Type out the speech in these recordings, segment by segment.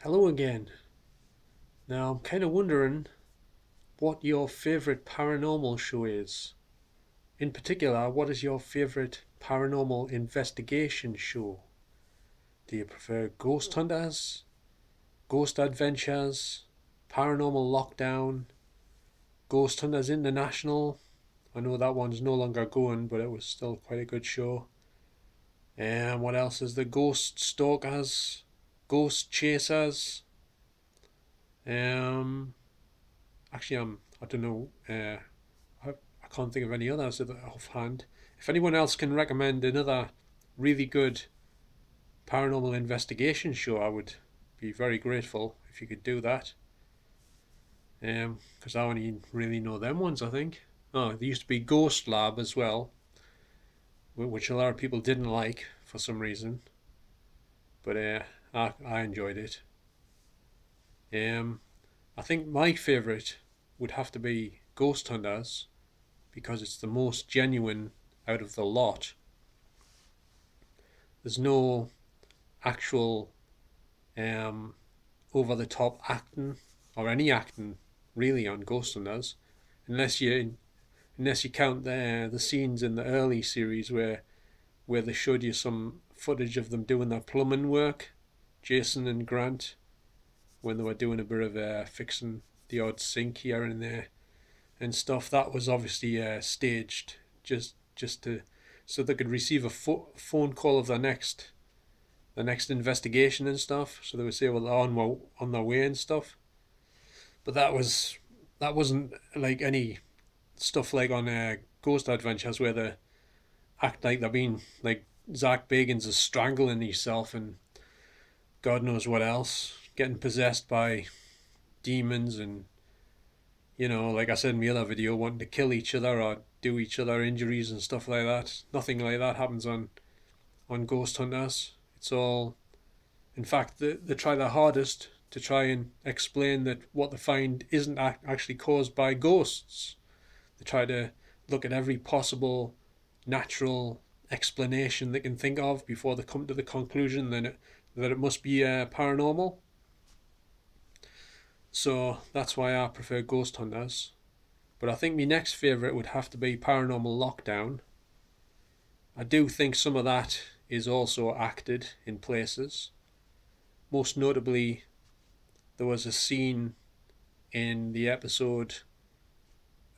Hello again. Now, I'm kind of wondering what your favorite paranormal show is. In particular, what is your favorite paranormal investigation show? Do you prefer Ghost Hunters, Ghost Adventures, Paranormal Lockdown, Ghost Hunters International? I know that one's no longer going, but it was still quite a good show. And what else is the Ghost Stalkers, Ghost Chasers? Um, Actually, I don't know. I can't think of any others offhand. If anyone else can recommend another really good paranormal investigation show, I would be very grateful if you could do that. Because I only really know them ones, I think. Oh, there used to be Ghost Lab as well, which a lot of people didn't like for some reason, but I enjoyed it. I think my favourite would have to be Ghost Hunters because it's the most genuine out of the lot. There's no actual over the top acting or any acting really on Ghost Hunters, unless you count the scenes in the early series where they showed you some footage of them doing their plumbing work, Jason and Grant, when they were doing a bit of fixing the odd sink here and there and stuff. That was obviously staged just to so they could receive a phone call of the next investigation and stuff. So they would say, well, they're on their way and stuff. But that wasn't like any stuff like on Ghost Adventures where they act like they're being like Zach Bagans is strangling himself and God knows what else, getting possessed by demons and like I said in my other video, wanting to kill each other or do each other injuries and stuff like that. Nothing like that happens on Ghost Hunters. It's all, in fact, they try their hardest to try and explain that what they find isn't actually caused by ghosts. They try to look at every possible natural explanation they can think of before they come to the conclusion that it must be paranormal. So that's why I prefer Ghost Hunters. But I think my next favourite would have to be Paranormal Lockdown. I do think some of that is also acted in places. Most notably, there was a scene in the episode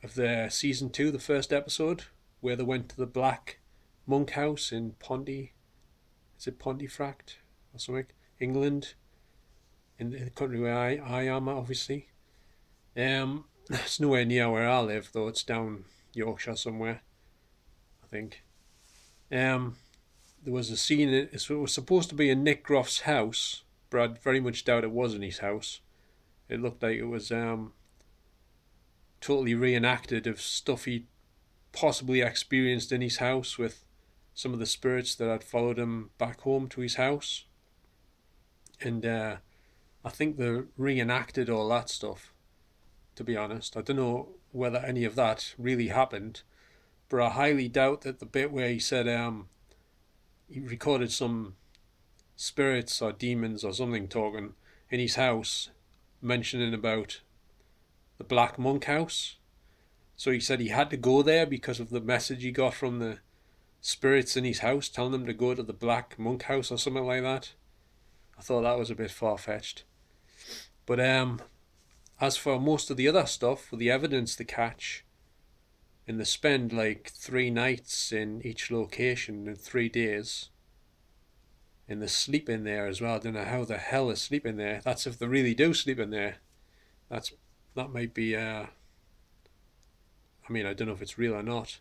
of the season 2, the first episode, where they went to the Black Monk House in is it Pontefract or something, England, in the country where I am, obviously. It's nowhere near where I live, though. It's down Yorkshire somewhere, I think. There was a scene, it was supposed to be in Nick Groff's house, but I very much doubt it was in his house. It looked like it was totally reenacted of stuff he possibly experienced in his house with some of the spirits that had followed him back home to his house. And I think they reenacted all that stuff, to be honest. I don't know whether any of that really happened, but I highly doubt that the bit where he said he recorded some spirits or demons or something talking in his house, mentioning about the Black Monk House. So he said he had to go there because of the message he got from the spirits in his house telling him to go to the Black Monk House or something like that. I thought that was a bit far-fetched. But as for most of the other stuff, with the evidence to catch, and they spend like 3 nights in each location in 3 days, and they sleep in there as well. I don't know how the hell they sleep in there. That's if they really do sleep in there. That might be I don't know if it's real or not,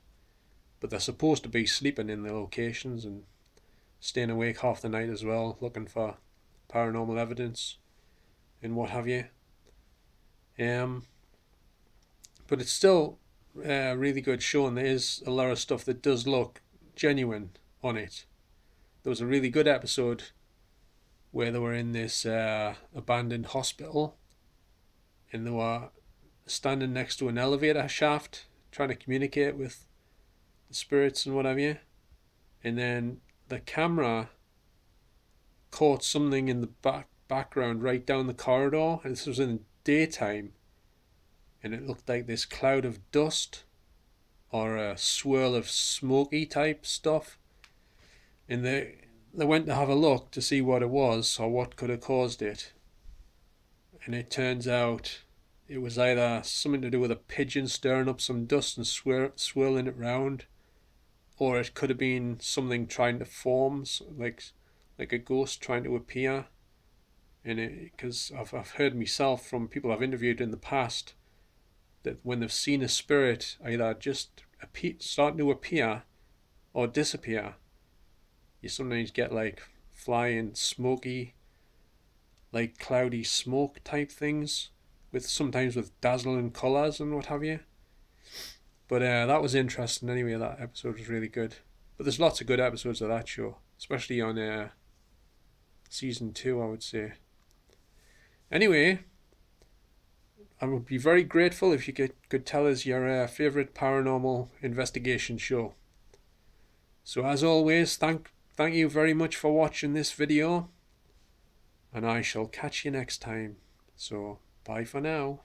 but they're supposed to be sleeping in the locations and staying awake half the night as well, looking for paranormal evidence and what have you. But it's still a really good show, and there is a lot of stuff that does look genuine on it. There was a really good episode where they were in this abandoned hospital and they were standing next to an elevator shaft trying to communicate with the spirits and what have you. And then the camera caught something in the background right down the corridor, and this was in daytime, and it looked like this cloud of dust or a swirl of smoky type stuff. And they went to have a look to see what it was or what could have caused it. And it turns out it was either something to do with a pigeon stirring up some dust and swirling it round, or it could have been something trying to form, like a ghost trying to appear. And because I've heard myself from people I've interviewed in the past that when they've seen a spirit either just starting to appear or disappear, you sometimes get like flying smoky, like cloudy smoke type things, sometimes with dazzling colours and what have you. But that was interesting anyway. That episode was really good. But there's lots of good episodes of that show, especially on season 2, I would say. Anyway, I would be very grateful if you could tell us your favourite paranormal investigation show. So as always, thank you very much for watching this video, and I shall catch you next time. So bye for now.